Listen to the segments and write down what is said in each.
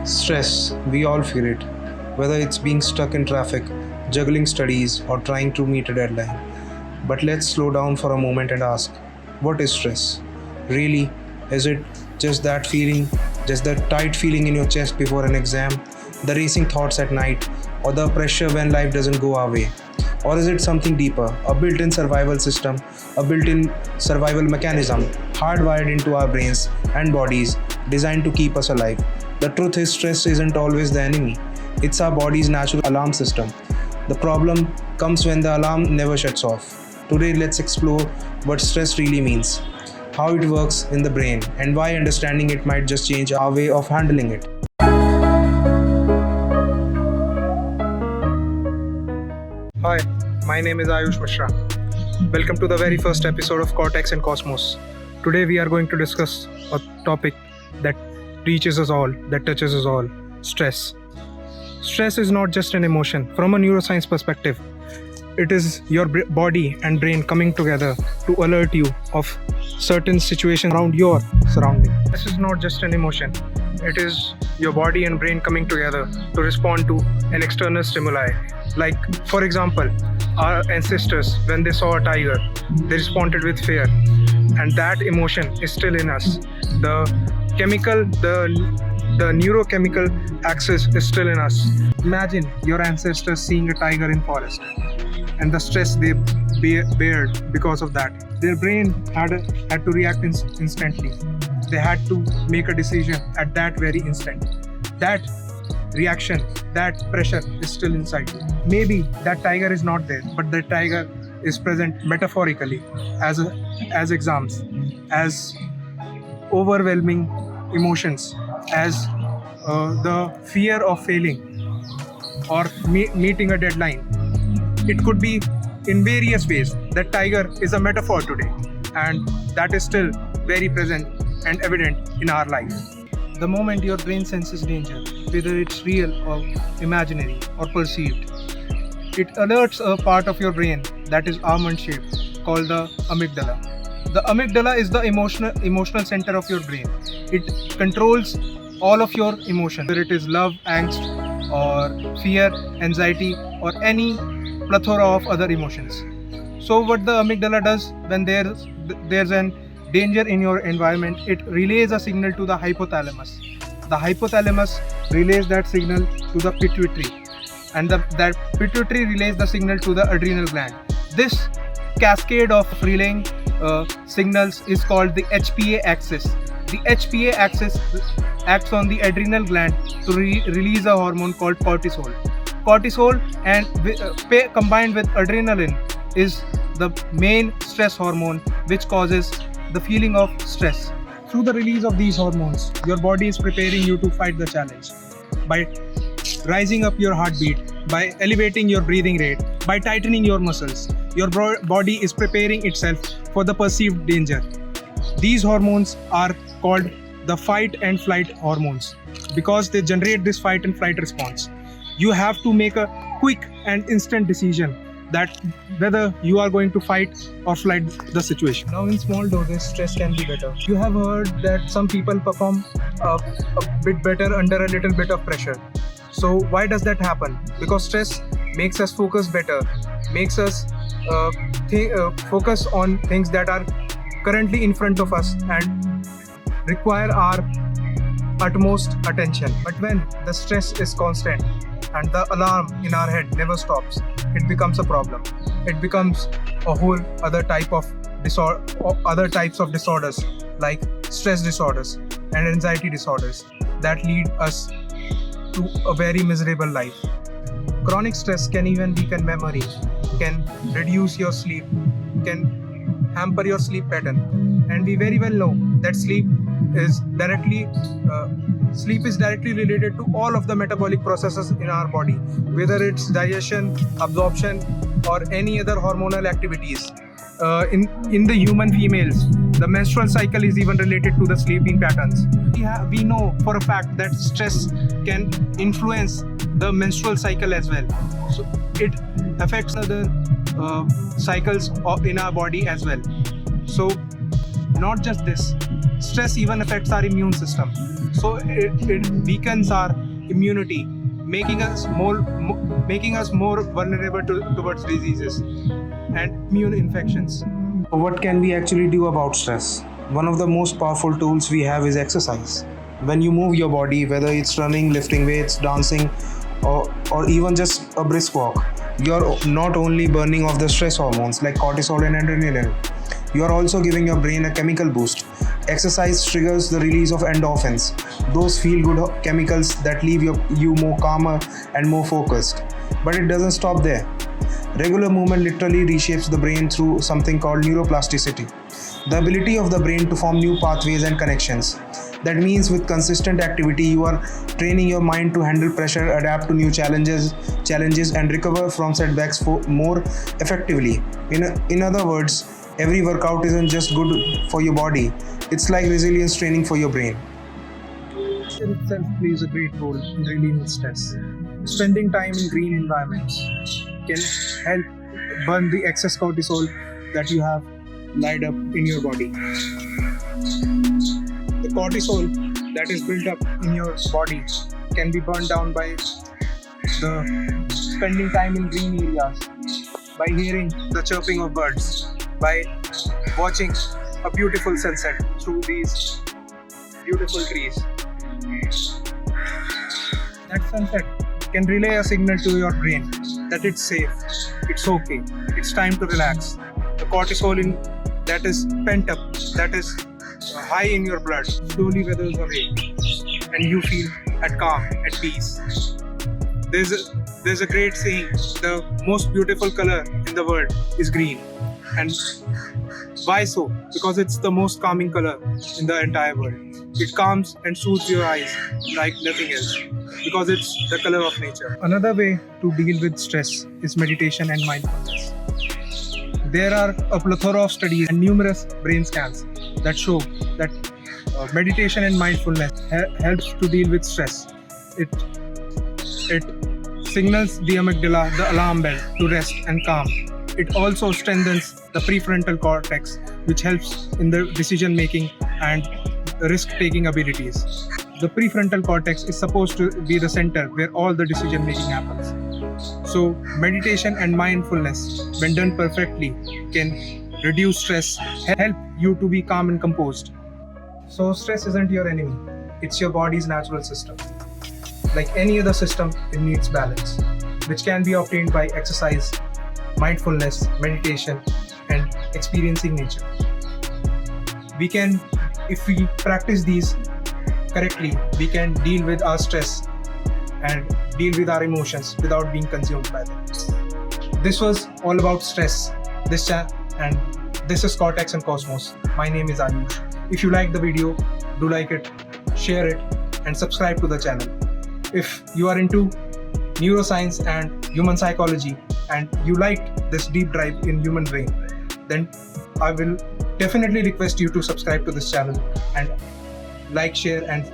Stress, we all feel it, whether it's being stuck in traffic, juggling studies, or trying to meet a deadline. But let's slow down for a moment and ask, what is stress? Really, is it just that feeling, just that tight feeling in your chest before an exam, the racing thoughts at night, or the pressure when life doesn't go our way? Or is it something deeper, a built in survival system, a built in survival mechanism, hardwired into our brains and bodies, designed to keep us alive? The truth is, stress isn't always the enemy, it's our body's natural alarm system. The problem comes when the alarm never shuts off. Today, let's explore what stress really means, how it works in the brain, and why understanding it might just change our way of handling it. Hi, my name is Ayush Mishra. Welcome to the very first episode of Cortex and Cosmos. Today we are going to discuss a topic that reaches us all, that touches us all, stress. Stress is not just an emotion. From a neuroscience perspective, it is your body and brain coming together to alert you of certain situations around your surrounding. This is not just an emotion. It is your body and brain coming together to respond to an external stimuli. Like, for example, our ancestors, when they saw a tiger, they responded with fear. And that emotion is still in us. The neurochemical axis is still in us. Imagine your ancestors seeing a tiger in forest and the stress they bared because of that. Their brain had to react instantly. They had to make a decision at that very instant. That reaction, that pressure is still inside you. Maybe that tiger is not there, but the tiger is present metaphorically as exams, as overwhelming emotions, as the fear of failing or meeting a deadline. It could be in various ways. That tiger is a metaphor today, and that is still very present and evident in our life. The moment your brain senses danger, whether it's real or imaginary or perceived, it alerts a part of your brain that is almond-shaped called the amygdala. The amygdala is the emotional center of your brain. It controls all of your emotions, whether it is love, angst, or fear, anxiety, or any plethora of other emotions. So what the amygdala does when there's an danger in your environment, it relays a signal to the hypothalamus. The hypothalamus relays that signal to the pituitary, and that pituitary relays the signal to the adrenal gland. This cascade of relaying signals is called the HPA axis. The HPA axis acts on the adrenal gland to release a hormone called cortisol. Cortisol and combined with adrenaline is the main stress hormone, which causes the feeling of stress. Through the release of these hormones, your body is preparing you to fight the challenge by rising up your heartbeat, by elevating your breathing rate, by tightening your muscles. Your body is preparing itself for the perceived danger. These hormones are called the fight and flight hormones because they generate this fight and flight response. You have to make a quick and instant decision that whether you are going to fight or flight the situation. Now, in small doses, stress can be better. You have heard that some people perform a bit better under a little bit of pressure. So why does that happen? Because stress makes us focus better, makes us focus on things that are currently in front of us and require our utmost attention. But when the stress is constant and the alarm in our head never stops, it becomes a problem. It becomes a whole other type of other types of disorders like stress disorders and anxiety disorders that lead us to a very miserable life. Chronic stress can even weaken memory, can reduce your sleep, can hamper your sleep pattern, and we very well know that sleep is directly related to all of the metabolic processes in our body, whether it's digestion, absorption, or any other hormonal activities. In the human females, the menstrual cycle is even related to the sleeping patterns. We know for a fact that stress can influence the menstrual cycle as well. So it affects other cycles in our body as well. So not just this, Stress even affects our immune system. So it weakens our immunity, making us more vulnerable towards diseases and immune infections. What can we actually do about stress? One of the most powerful tools we have is exercise. When you move your body, whether it's running, lifting weights, dancing, or even just a brisk walk, you're not only burning off the stress hormones like cortisol and adrenaline, you are also giving your brain a chemical boost. Exercise triggers the release of endorphins, those feel good chemicals that leave you more calmer and more focused. But it doesn't stop there. Regular movement literally reshapes the brain through something called neuroplasticity, the ability of the brain to form new pathways and connections. That means with consistent activity, you are training your mind to handle pressure, adapt to new challenges, and recover from setbacks more effectively. In other words, every workout isn't just good for your body; it's like resilience training for your brain. Nature itself plays a great role in relieving stress. Spending time in green environments can help burn the excess cortisol that you have laid up in your body. The cortisol that is built up in your body can be burned down by the spending time in green areas, by hearing the chirping of birds, by watching a beautiful sunset through these beautiful trees. That sunset can relay a signal to your brain that it's safe, it's okay, it's time to relax. The cortisol that is pent up, that is high in your blood, slowly weathers away, and you feel at calm, at peace. There's a great saying: the most beautiful color in the world is green. And why so? Because it's the most calming color in the entire world. It calms and soothes your eyes like nothing else, because it's the color of nature. Another way to deal with stress is meditation and mindfulness. There are a plethora of studies and numerous brain scans that show that meditation and mindfulness helps to deal with stress. It signals the amygdala, the alarm bell, to rest and calm. It also strengthens the prefrontal cortex, which helps in the decision making and risk taking abilities. The prefrontal cortex is supposed to be the center where all the decision making happens. So meditation and mindfulness, when done perfectly, can reduce stress, help you to be calm and composed. So stress isn't your enemy, it's your body's natural system. Like any other system, it needs balance, which can be obtained by exercise, mindfulness, meditation, and experiencing nature. If we practice these correctly, we can deal with our stress and deal with our emotions without being consumed by them. This was all about stress. And this is Cortex and Cosmos. My name is Ayush. If you like the video, do like it, share it, and subscribe to the channel. If you are into neuroscience and human psychology and you liked this deep dive in human brain, then I will definitely request you to subscribe to this channel and like, share, and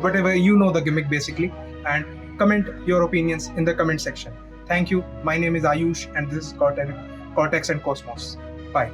whatever the gimmick basically, and comment your opinions in the comment section. Thank you. My name is Ayush and this is Cortex and Cosmos. Bye.